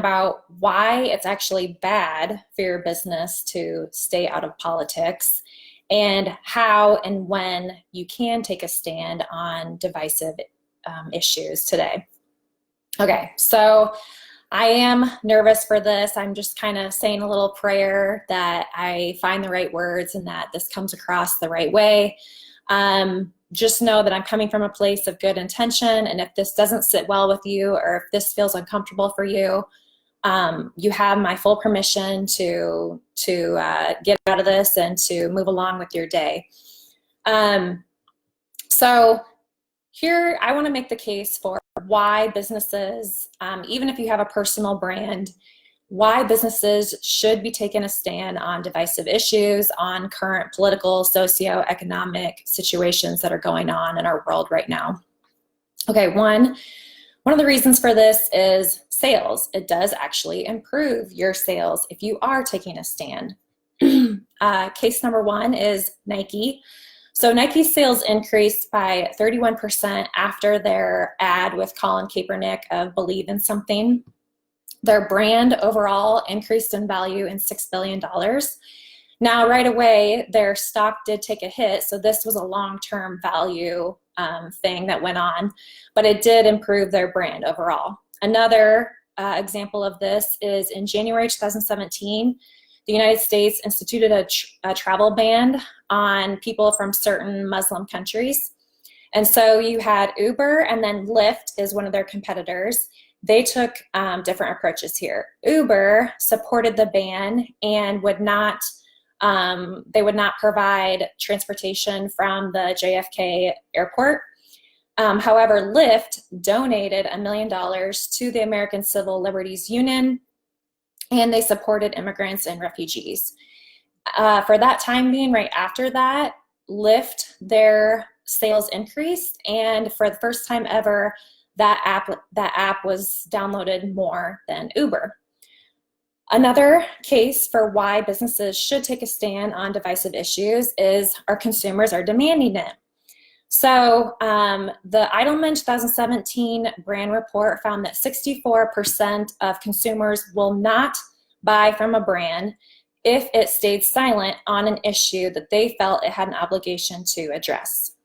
about why it's actually bad for your business to stay out of politics, and how and when you can take a stand on divisive issues today. Okay, so I am nervous for this. I'm just kind of saying a little prayer that I find the right words and that this comes across the right way. Just know that I'm coming from a place of good intention, and if this doesn't sit well with you, or if this feels uncomfortable for you, you have my full permission to get out of this and to move along with your day. So here I want to make the case for why businesses, even if you have a personal brand, why businesses should be taking a stand on divisive issues, on current political, socio-economic situations that are going on in our world right now. Okay, one of the reasons for this is sales. It does actually improve your sales if you are taking a stand. Case number one is Nike. So Nike's sales increased by 31% after their ad with Colin Kaepernick of Believe in Something. Their brand overall increased in value in $6 billion. Now, right away, their stock did take a hit, so this was a long-term value thing that went on, but it did improve their brand overall. Another example of this is in January 2017, the United States instituted a travel ban on people from certain Muslim countries. And so you had Uber, and then Lyft is one of their competitors. They took different approaches here. Uber supported the ban and would not provide transportation from the JFK airport. However, Lyft donated $1 million to the American Civil Liberties Union, and they supported immigrants and refugees. For that time being, right after that, Lyft, their sales increased, and for the first time ever, that app was downloaded more than Uber. Another case for why businesses should take a stand on divisive issues is our consumers are demanding it. So the Edelman 2017 brand report found that 64% of consumers will not buy from a brand if it stayed silent on an issue that they felt it had an obligation to address.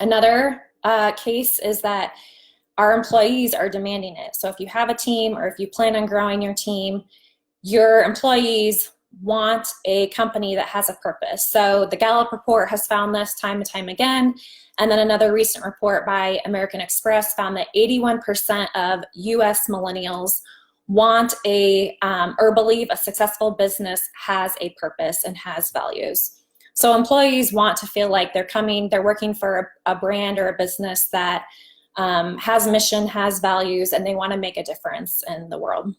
Another case is that our employees are demanding it. So if you have a team, or if you plan on growing your team, your employees want a company that has a purpose. So the Gallup report has found this time and time again. And then another recent report by American Express found that 81% of US millennials want or believe a successful business has a purpose and has values. So employees want to feel like they're working for a brand or a business that has mission, has values, and they want to make a difference in the world.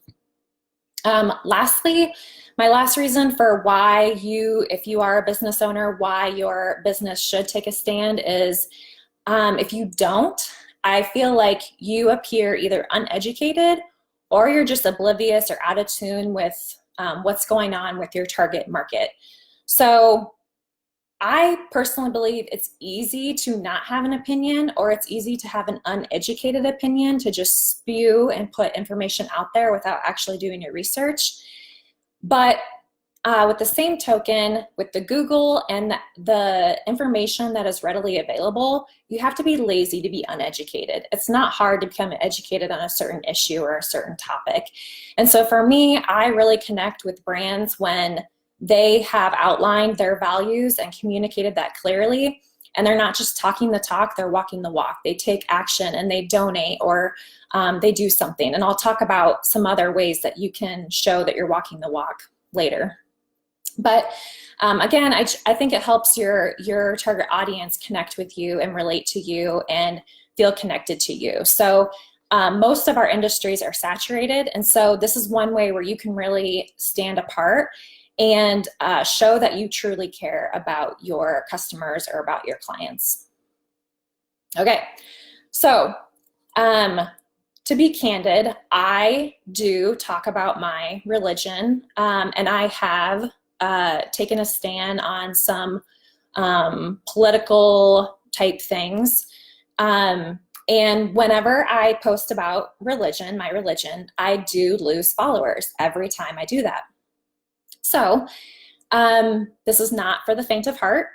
Lastly, my last reason for why if you are a business owner, why your business should take a stand is if you don't, I feel like you appear either uneducated or you're just oblivious or out of tune with what's going on with your target market. So I personally believe it's easy to not have an opinion, or it's easy to have an uneducated opinion, to just spew and put information out there without actually doing your research. But with the same token, with the Google and the information that is readily available, you have to be lazy to be uneducated. It's not hard to become educated on a certain issue or a certain topic. And so for me, I really connect with brands when they have outlined their values and communicated that clearly, and they're not just talking the talk, they're walking the walk. They take action and they donate, or they do something. And I'll talk about some other ways that you can show that you're walking the walk later. But again, I think it helps your target audience connect with you and relate to you and feel connected to you. So most of our industries are saturated, and so this is one way where you can really stand apart and show that you truly care about your customers or about your clients. Okay, so to be candid, I do talk about my religion, and I have taken a stand on some political type things. And whenever I post about religion, my religion, I do lose followers every time I do that. So this is not for the faint of heart.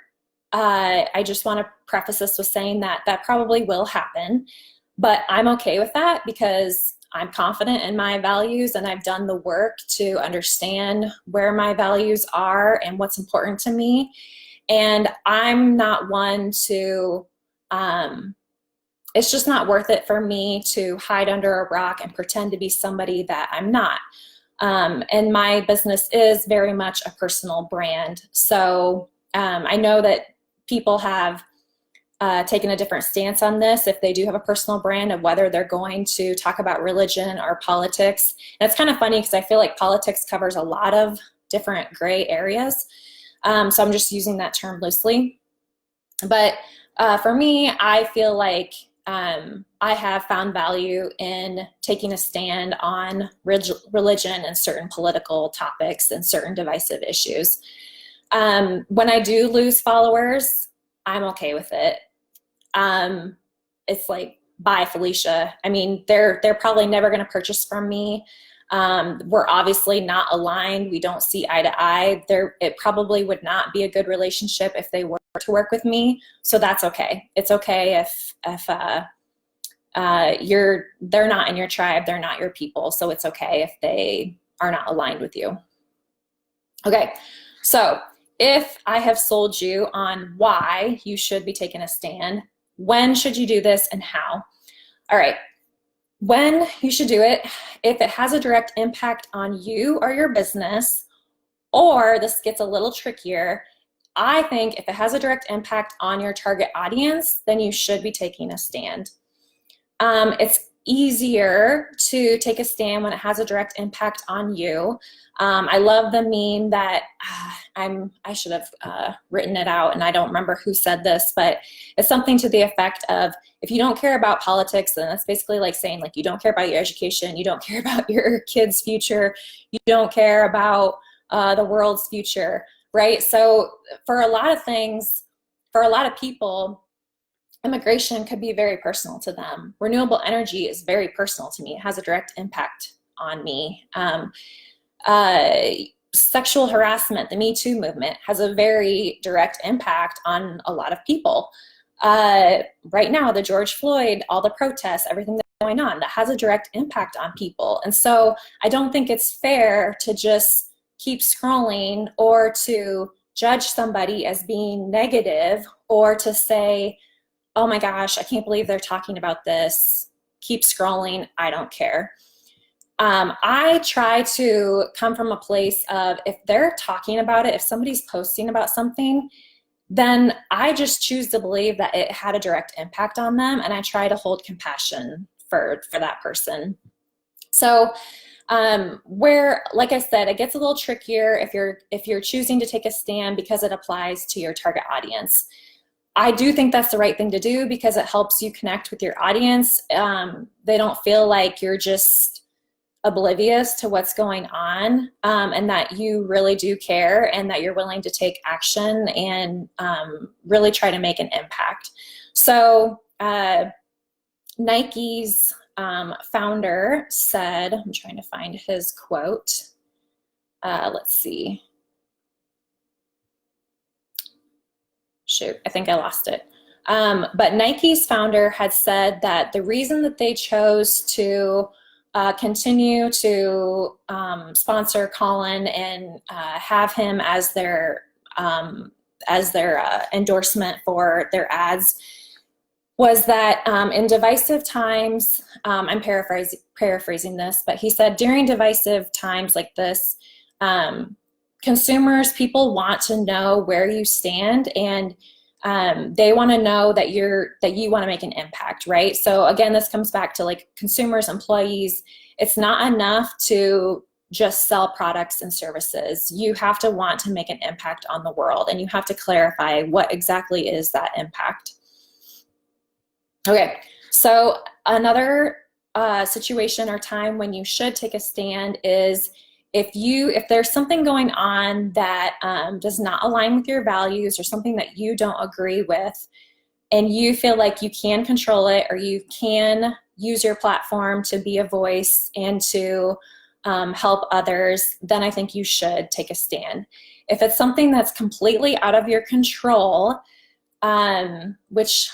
I just want to preface this with saying that that probably will happen, but I'm okay with that because I'm confident in my values and I've done the work to understand where my values are and what's important to me. And I'm not one to, it's just not worth it for me to hide under a rock and pretend to be somebody that I'm not. And my business is very much a personal brand. So I know that people have taken a different stance on this if they do have a personal brand of whether they're going to talk about religion or politics. And it's kind of funny because I feel like politics covers a lot of different gray areas. So I'm just using that term loosely. But for me, I feel like I have found value in taking a stand on religion and certain political topics and certain divisive issues. When I do lose followers, I'm okay with it. It's like, bye, Felicia. I mean, they're probably never going to purchase from me. We're obviously not aligned. We don't see eye to eye. It probably would not be a good relationship if they were to work with me. So that's okay. It's okay if they're not in your tribe, they're not your people. So it's okay if they are not aligned with you. Okay. So if I have sold you on why you should be taking a stand, when should you do this and how? All right. When you should do it, if it has a direct impact on you or your business, or this gets a little trickier, I think if it has a direct impact on your target audience, then you should be taking a stand. It's easier to take a stand when it has a direct impact on you. I love the meme that I should have written it out, and I don't remember who said this, but it's something to the effect of, if you don't care about politics, then that's basically like saying, like, you don't care about your education, you don't care about your kids' future, you don't care about the world's future, right? So for a lot of things, for a lot of people, immigration could be very personal to them. Renewable energy is very personal to me. It has a direct impact on me. Sexual harassment, the Me Too movement, has a very direct impact on a lot of people. Right now, the George Floyd, all the protests, everything that's going on, that has a direct impact on people. And so I don't think it's fair to just keep scrolling or to judge somebody as being negative, or to say, oh my gosh, I can't believe they're talking about this. Keep scrolling, I don't care. I try to come from a place of, if they're talking about it, if somebody's posting about something, then I just choose to believe that it had a direct impact on them, and I try to hold compassion for that person. So where, like I said, it gets a little trickier if you're choosing to take a stand because it applies to your target audience. I do think that's the right thing to do because it helps you connect with your audience. They don't feel like you're just oblivious to what's going on, and that you really do care, and that you're willing to take action and really try to make an impact. So Nike's founder said, I'm trying to find his quote. Let's see. Shoot, I think I lost it. But Nike's founder had said that the reason that they chose to continue to sponsor Colin and have him as their endorsement for their ads was that in divisive times, I'm paraphrasing this, but he said, during divisive times like this, consumers, people want to know where you stand, and they want to know that you want to make an impact, right? So again, this comes back to like consumers, employees. It's not enough to just sell products and services. You have to want to make an impact on the world, and you have to clarify what exactly is that impact. Okay, so another situation or time when you should take a stand is if there's something going on that does not align with your values, or something that you don't agree with, and you feel like you can control it, or you can use your platform to be a voice and to help others, then I think you should take a stand. If it's something that's completely out of your control, which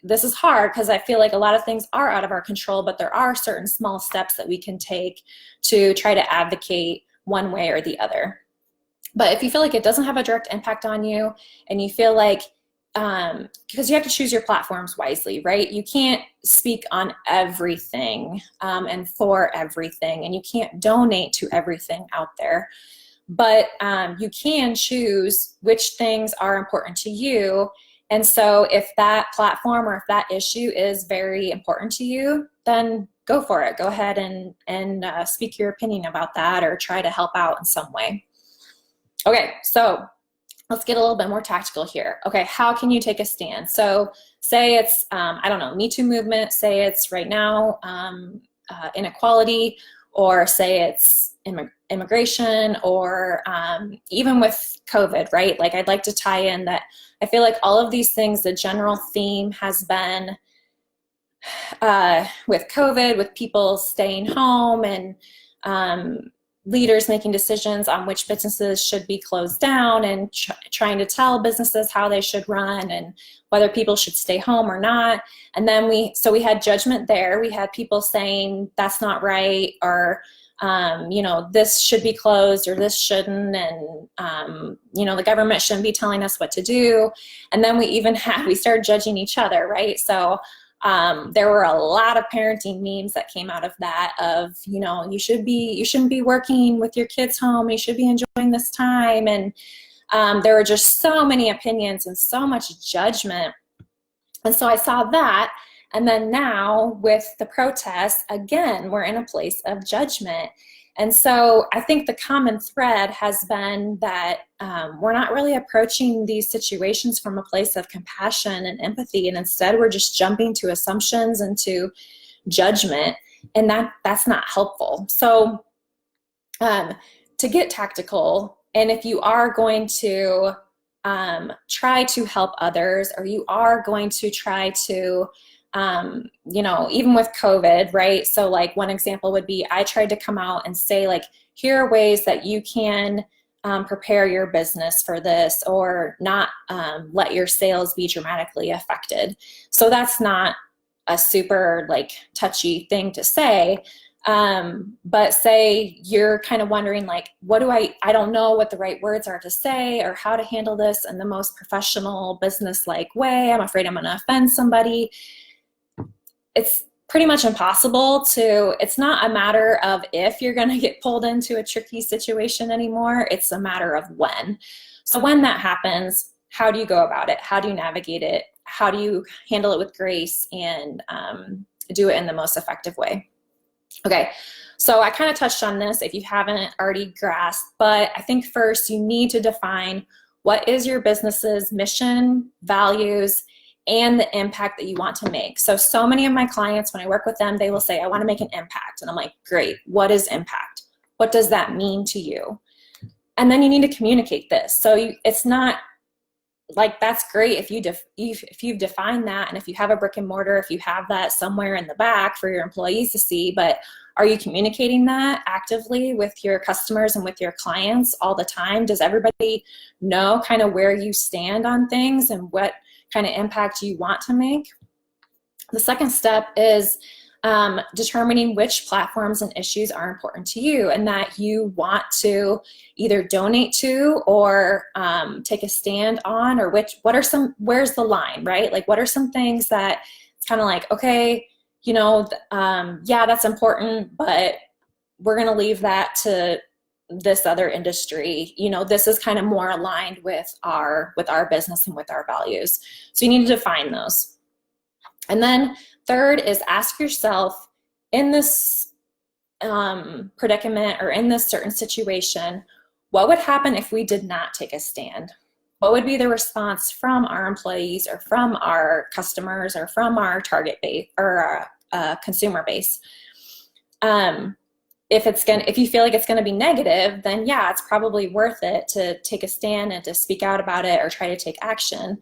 this is hard because I feel like a lot of things are out of our control, but there are certain small steps that we can take to try to advocate one way or the other. But if you feel like it doesn't have a direct impact on you, and you feel like, because you have to choose your platforms wisely, right? You can't speak on everything and for everything, and you can't donate to everything out there. But you can choose which things are important to you. And so if that platform or if that issue is very important to you, then go for it. Go ahead and speak your opinion about that, or try to help out in some way. Okay, so let's get a little bit more tactical here. Okay, how can you take a stand? So say it's, I don't know, Me Too movement, say it's right now inequality, or say it's immigration, or even with COVID, right? Like, I'd like to tie in that I feel like all of these things, the general theme has been with COVID, with people staying home, and leaders making decisions on which businesses should be closed down, and trying to tell businesses how they should run and whether people should stay home or not. And then we had judgment there. We had people saying that's not right, or you know, this should be closed or this shouldn't, and you know, the government shouldn't be telling us what to do. And then we started judging each other, right? So there were a lot of parenting memes that came out of that, of, you know, you shouldn't be working with your kids home, you should be enjoying this time. And there were just so many opinions and so much judgment. And so I saw that. And then now with the protests, again, we're in a place of judgment. And so I think the common thread has been that we're not really approaching these situations from a place of compassion and empathy, and instead we're just jumping to assumptions and to judgment, and that's not helpful. So to get tactical, and if you are going to try to help others, or you are going to try to you know, even with COVID, right? So like one example would be, I tried to come out and say, like, here are ways that you can prepare your business for this, or not let your sales be dramatically affected. So that's not a super like touchy thing to say. But say you're kind of wondering, like, what do I don't know what the right words are to say, or how to handle this in the most professional, business-like way. I'm afraid I'm going to offend somebody. It's pretty much impossible to, it's not a matter of if you're going to get pulled into a tricky situation anymore. It's a matter of when. So when that happens, how do you go about it? How do you navigate it? How do you handle it with grace and do it in the most effective way? Okay, so I kind of touched on this if you haven't already grasped, but I think first you need to define what is your business's mission, values, and the impact that you want to make. So many of my clients, when I work with them, they will say, I want to make an impact. And I'm like, great, what is impact? What does that mean to you? And then you need to communicate this. So it's not like, that's great if you've defined that, and if you have a brick and mortar, if you have that somewhere in the back for your employees to see, but are you communicating that actively with your customers and with your clients all the time? Does everybody know kind of where you stand on things and what kind of impact you want to make? The second step is determining which platforms and issues are important to you and that you want to either donate to or take a stand on, or where's the line, right? Like, what are some things that it's kind of like, okay, you know, yeah, that's important, but we're going to leave that to this other industry. You know, this is kind of more aligned with our business and with our values. So you need to define those. And then third is ask yourself, in this predicament or in this certain situation, what would happen if we did not take a stand? What would be the response from our employees or from our customers or from our target base or consumer base? If you feel like it's going to be negative, then yeah, it's probably worth it to take a stand and to speak out about it or try to take action.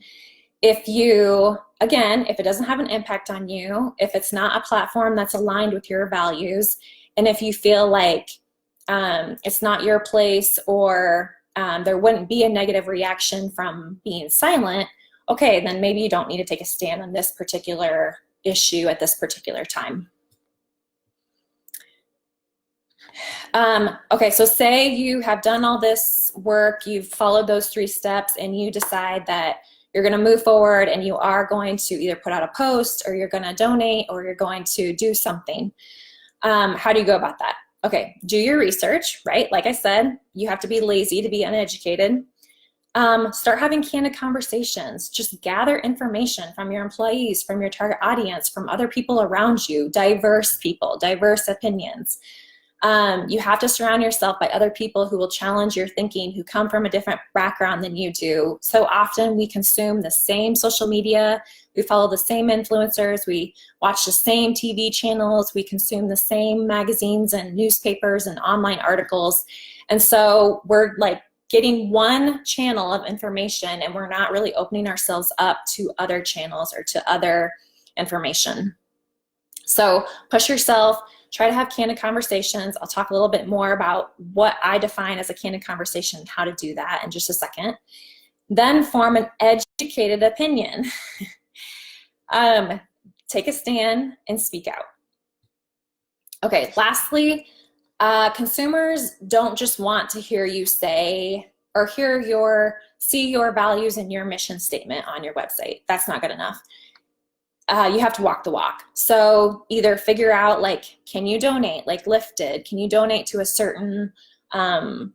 If you, again, if it doesn't have an impact on you, if it's not a platform that's aligned with your values, and if you feel like it's not your place, or there wouldn't be a negative reaction from being silent, okay, then maybe you don't need to take a stand on this particular issue at this particular time. Okay, so say you have done all this work, you've followed those 3 steps, and you decide that you're going to move forward and you are going to either put out a post, or you're going to donate, or you're going to do something. How do you go about that? Okay, do your research, right? Like I said, you have to be lazy to be uneducated. Start having candid conversations. Just gather information from your employees, from your target audience, from other people around you, diverse people, diverse opinions. You have to surround yourself by other people who will challenge your thinking, who come from a different background than you do. So often we consume the same social media, we follow the same influencers, we watch the same TV channels, we consume the same magazines and newspapers and online articles. And so we're like getting one channel of information, and we're not really opening ourselves up to other channels or to other information. So push yourself. Try to have candid conversations. I'll talk a little bit more about what I define as a candid conversation and how to do that in just a second. Then form an educated opinion. Take a stand and speak out. Okay, lastly, consumers don't just want to hear you say or see your values and your mission statement on your website. That's not good enough. You have to walk the walk. So either figure out, like, can you donate, like Lifted? Can you donate to a certain, gosh,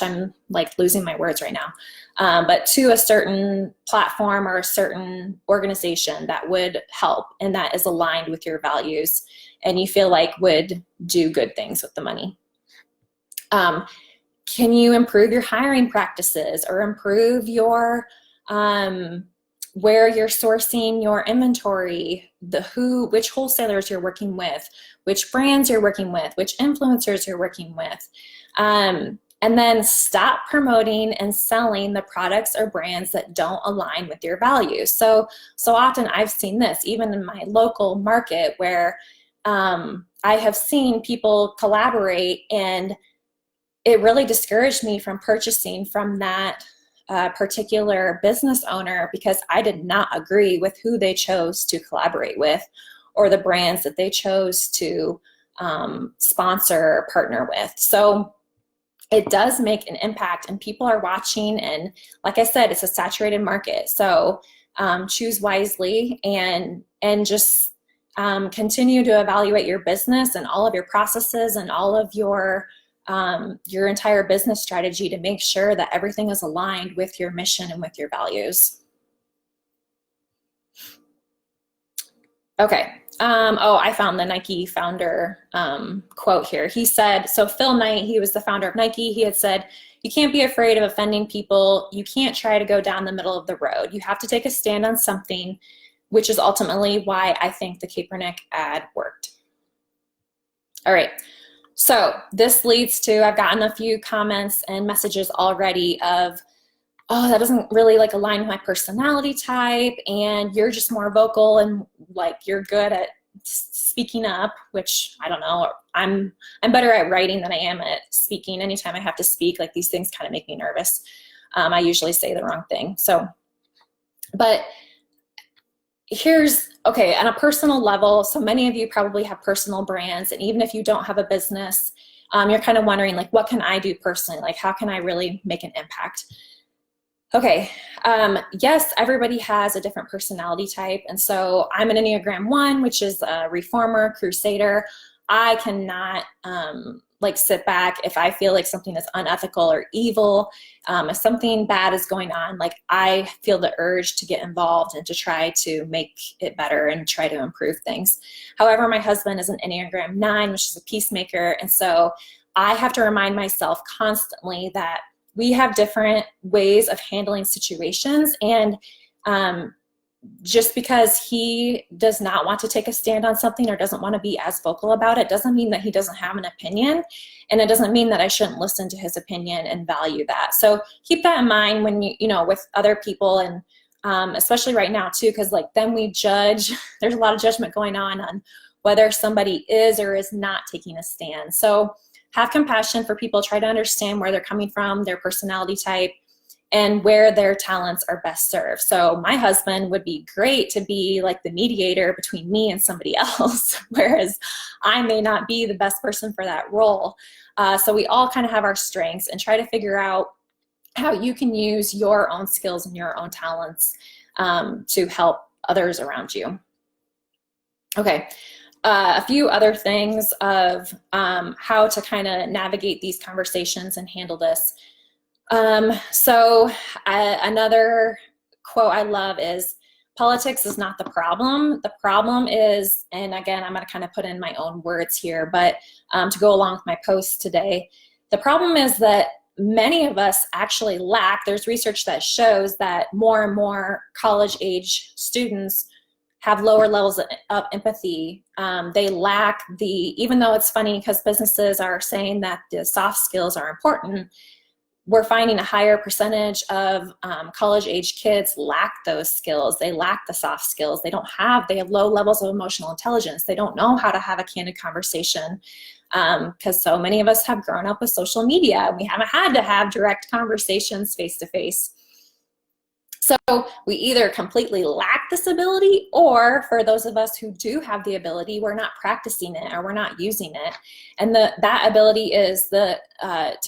I'm like losing my words right now, but to a certain platform or a certain organization that would help and that is aligned with your values and you feel like would do good things with the money. Can you improve your hiring practices or improve your, where you're sourcing your inventory, which wholesalers you're working with, which brands you're working with, which influencers you're working with. And then stop promoting and selling the products or brands that don't align with your values. So often I've seen this, even in my local market, where I have seen people collaborate, and it really discouraged me from purchasing from that particular business owner because I did not agree with who they chose to collaborate with or the brands that they chose to sponsor or partner with. So it does make an impact, and people are watching, and like I said, it's a saturated market. So choose wisely and just continue to evaluate your business and all of your processes and all of your entire business strategy to make sure that everything is aligned with your mission and with your values. Okay. I found the Nike founder quote here. He said, so Phil Knight, he was the founder of Nike. He had said, you can't be afraid of offending people. You can't try to go down the middle of the road. You have to take a stand on something, which is ultimately why I think the Kaepernick ad worked. All right. So this leads to, I've gotten a few comments and messages already of, oh, that doesn't really like align with my personality type, and you're just more vocal and like you're good at speaking up, which I don't know. I'm better at writing than I am at speaking. Anytime I have to speak, like these things kind of make me nervous. I usually say the wrong thing. So, but here's, okay, on a personal level, so many of you probably have personal brands, and even if you don't have a business, you're kind of wondering, like, what can I do personally? Like, how can I really make an impact? Okay, yes, everybody has a different personality type, and so I'm an Enneagram 1, which is a reformer, crusader. I cannot like sit back if I feel like something is unethical or evil. If something bad is going on, like I feel the urge to get involved and to try to make it better and try to improve things. However, my husband is an Enneagram 9, which is a peacemaker, and so I have to remind myself constantly that we have different ways of handling situations, and just because he does not want to take a stand on something or doesn't want to be as vocal about it doesn't mean that he doesn't have an opinion, and it doesn't mean that I shouldn't listen to his opinion and value that. So keep that in mind when you know, with other people, and especially right now too, because like then we judge. There's a lot of judgment going on whether somebody is or is not taking a stand. So have compassion for people, try to understand where they're coming from, their personality type, and where their talents are best served. So my husband would be great to be like the mediator between me and somebody else, whereas I may not be the best person for that role. So we all kind of have our strengths, and try to figure out how you can use your own skills and your own talents to help others around you. Okay. A few other things of how to kind of navigate these conversations and handle this. Another quote I love is, politics is not the problem. The problem is, and again, I'm going to kind of put in my own words here, but to go along with my post today, the problem is that many of us actually lack, there's research that shows that more and more college age students have lower levels of empathy. They lack even though it's funny because businesses are saying that the soft skills are important, we're finding a higher percentage of college age kids lack those skills. They lack the soft skills. They have low levels of emotional intelligence. They don't know how to have a candid conversation because so many of us have grown up with social media. We haven't had to have direct conversations face to face. So we either completely lack this ability, or for those of us who do have the ability, we're not practicing it or we're not using it. And that ability is to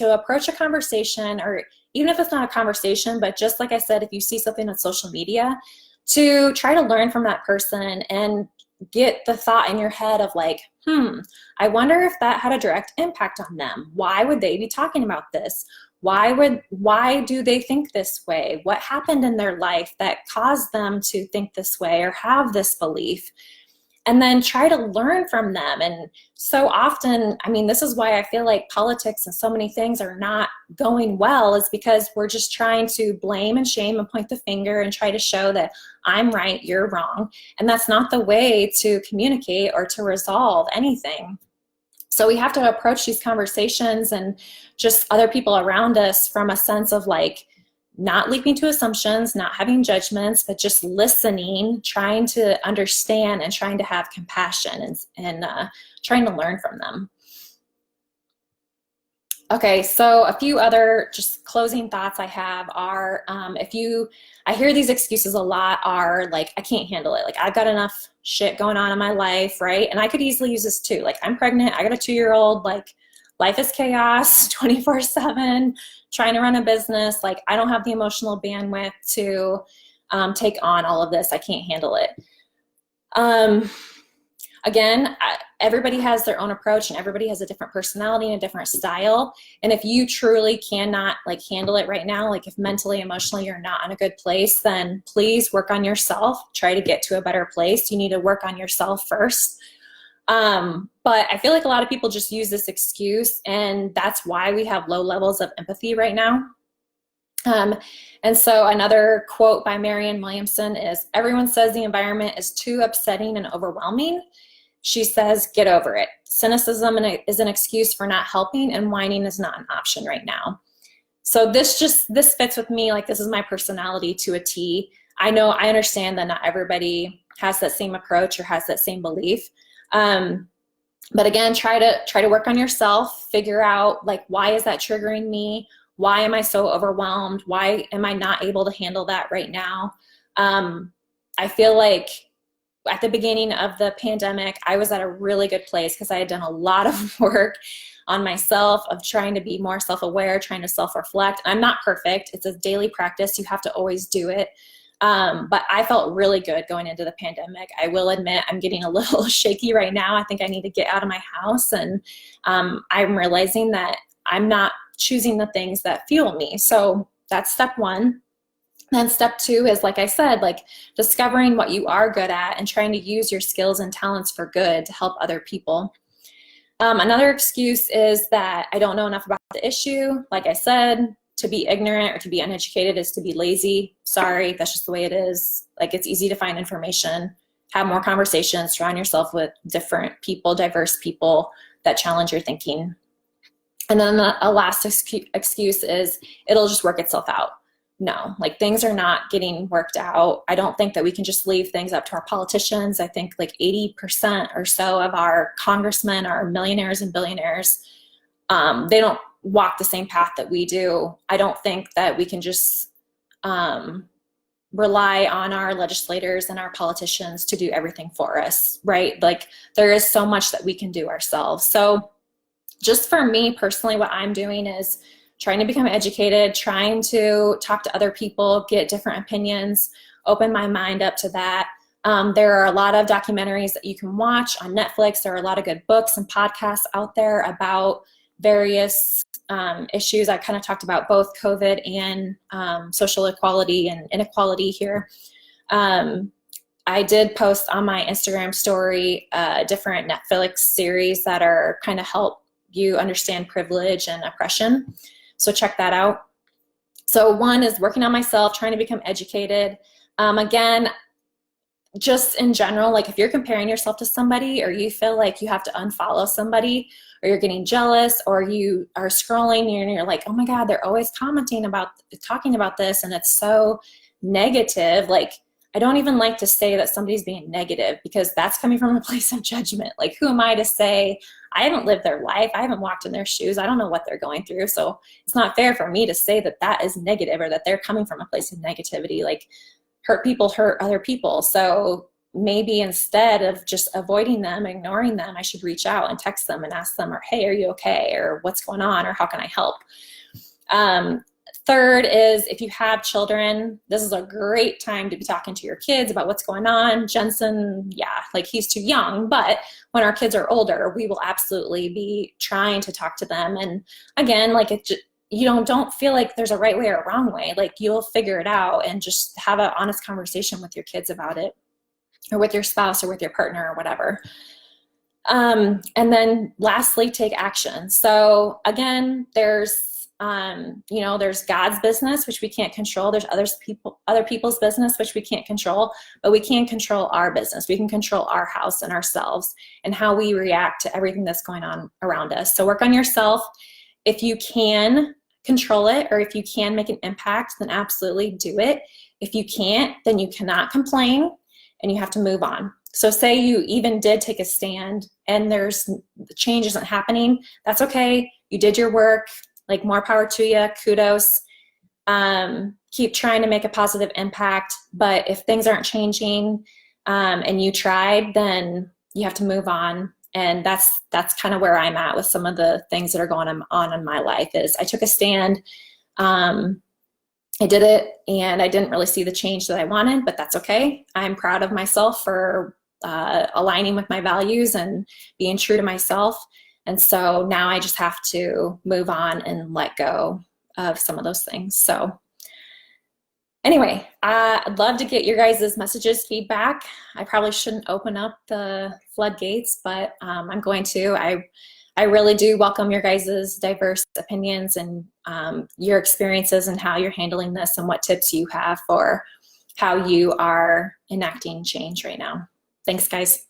approach a conversation, or even if it's not a conversation, but just like I said, if you see something on social media, to try to learn from that person and get the thought in your head of like, I wonder if that had a direct impact on them. Why would they be talking about this? Why do they think this way? What happened in their life that caused them to think this way or have this belief? And then try to learn from them. And so often, I mean, this is why I feel like politics and so many things are not going well, is because we're just trying to blame and shame and point the finger and try to show that I'm right, you're wrong. And that's not the way to communicate or to resolve anything. So we have to approach these conversations and just other people around us from a sense of like, not leaping to assumptions, not having judgments, but just listening, trying to understand and trying to have compassion and trying to learn from them. Okay, so a few other just closing thoughts I have are, I hear these excuses a lot are like, I can't handle it. Like, I've got enough shit going on in my life, right? And I could easily use this too. Like, I'm pregnant, I got a 2-year-old, like, life is chaos 24/7, trying to run a business. Like, I don't have the emotional bandwidth to take on all of this. I can't handle it. Again, everybody has their own approach and everybody has a different personality and a different style. And if you truly cannot like handle it right now, like if mentally, emotionally, you're not in a good place, then please work on yourself. Try to get to a better place. You need to work on yourself first. But I feel like a lot of people just use this excuse, and that's why we have low levels of empathy right now. And so another quote by Marianne Williamson is, everyone says the environment is too upsetting and overwhelming. She says, get over it. Cynicism is an excuse for not helping, and whining is not an option right now. So this fits with me. Like, this is my personality to a T. I understand that not everybody has that same approach or has that same belief. But again, try to work on yourself, figure out like, why is that triggering me? Why am I so overwhelmed? Why am I not able to handle that right now? I feel like at the beginning of the pandemic, I was at a really good place because I had done a lot of work on myself of trying to be more self-aware, trying to self-reflect. I'm not perfect. It's a daily practice. You have to always do it. But I felt really good going into the pandemic. I will admit I'm getting a little shaky right now. I think I need to get out of my house, and I'm realizing that I'm not choosing the things that fuel me. So that's step one. Then step two is, like I said, like discovering what you are good at and trying to use your skills and talents for good to help other people. Another excuse is that I don't know enough about the issue. Like I said, to be ignorant or to be uneducated is to be lazy. Sorry, that's just the way it is. Like, it's easy to find information, have more conversations, surround yourself with different people, diverse people that challenge your thinking. And then a last excuse is it'll just work itself out. No, like, things are not getting worked out. I don't think that we can just leave things up to our politicians. I think like 80% or so of our congressmen are millionaires and billionaires. They don't walk the same path that we do. I don't think that we can just rely on our legislators and our politicians to do everything for us, right? Like, there is so much that we can do ourselves. So just for me personally, what I'm doing is trying to become educated, trying to talk to other people, get different opinions, open my mind up to that. There are a lot of documentaries that you can watch on Netflix. There are a lot of good books and podcasts out there about various issues. I kind of talked about both COVID and social equality and inequality here. I did post on my Instagram story different Netflix series that are kind of help you understand privilege and oppression. So check that out. So one is working on myself, trying to become educated. Again, just in general, like, if you're comparing yourself to somebody, or you feel like you have to unfollow somebody, or you're getting jealous, or you are scrolling and you're like, oh my God, they're always talking about this, and it's so negative. Like, I don't even like to say that somebody's being negative, because that's coming from a place of judgment. Like, who am I to say? I haven't lived their life. I haven't walked in their shoes. I don't know what they're going through. So it's not fair for me to say that that is negative, or that they're coming from a place of negativity. Like, hurt people hurt other people. So maybe instead of just avoiding them, ignoring them, I should reach out and text them and ask them, or, hey, are you okay? Or what's going on? Or how can I help? Third is, if you have children, this is a great time to be talking to your kids about what's going on. Jensen, yeah, like, he's too young, but when our kids are older, we will absolutely be trying to talk to them. And again, like, don't feel like there's a right way or a wrong way. Like, you'll figure it out, and just have an honest conversation with your kids about it, or with your spouse, or with your partner, or whatever. And then lastly, take action. So again, there's God's business, which we can't control. There's other people's business, which we can't control, but we can control our business. We can control our house and ourselves, and how we react to everything that's going on around us. So work on yourself. If you can control it, or if you can make an impact, then absolutely do it. If you can't, then you cannot complain, and you have to move on. So say you even did take a stand and the change isn't happening, that's okay. You did your work. Like, more power to you, kudos. Keep trying to make a positive impact, but if things aren't changing and you tried, then you have to move on. And that's kind of where I'm at with some of the things that are going on in my life. Is I took a stand, I did it, and I didn't really see the change that I wanted, but that's okay. I'm proud of myself for aligning with my values and being true to myself. And so now I just have to move on and let go of some of those things. So anyway, I'd love to get your guys' messages, feedback. I probably shouldn't open up the floodgates, but I'm going to. I really do welcome your guys' diverse opinions and your experiences and how you're handling this, and what tips you have for how you are enacting change right now. Thanks, guys.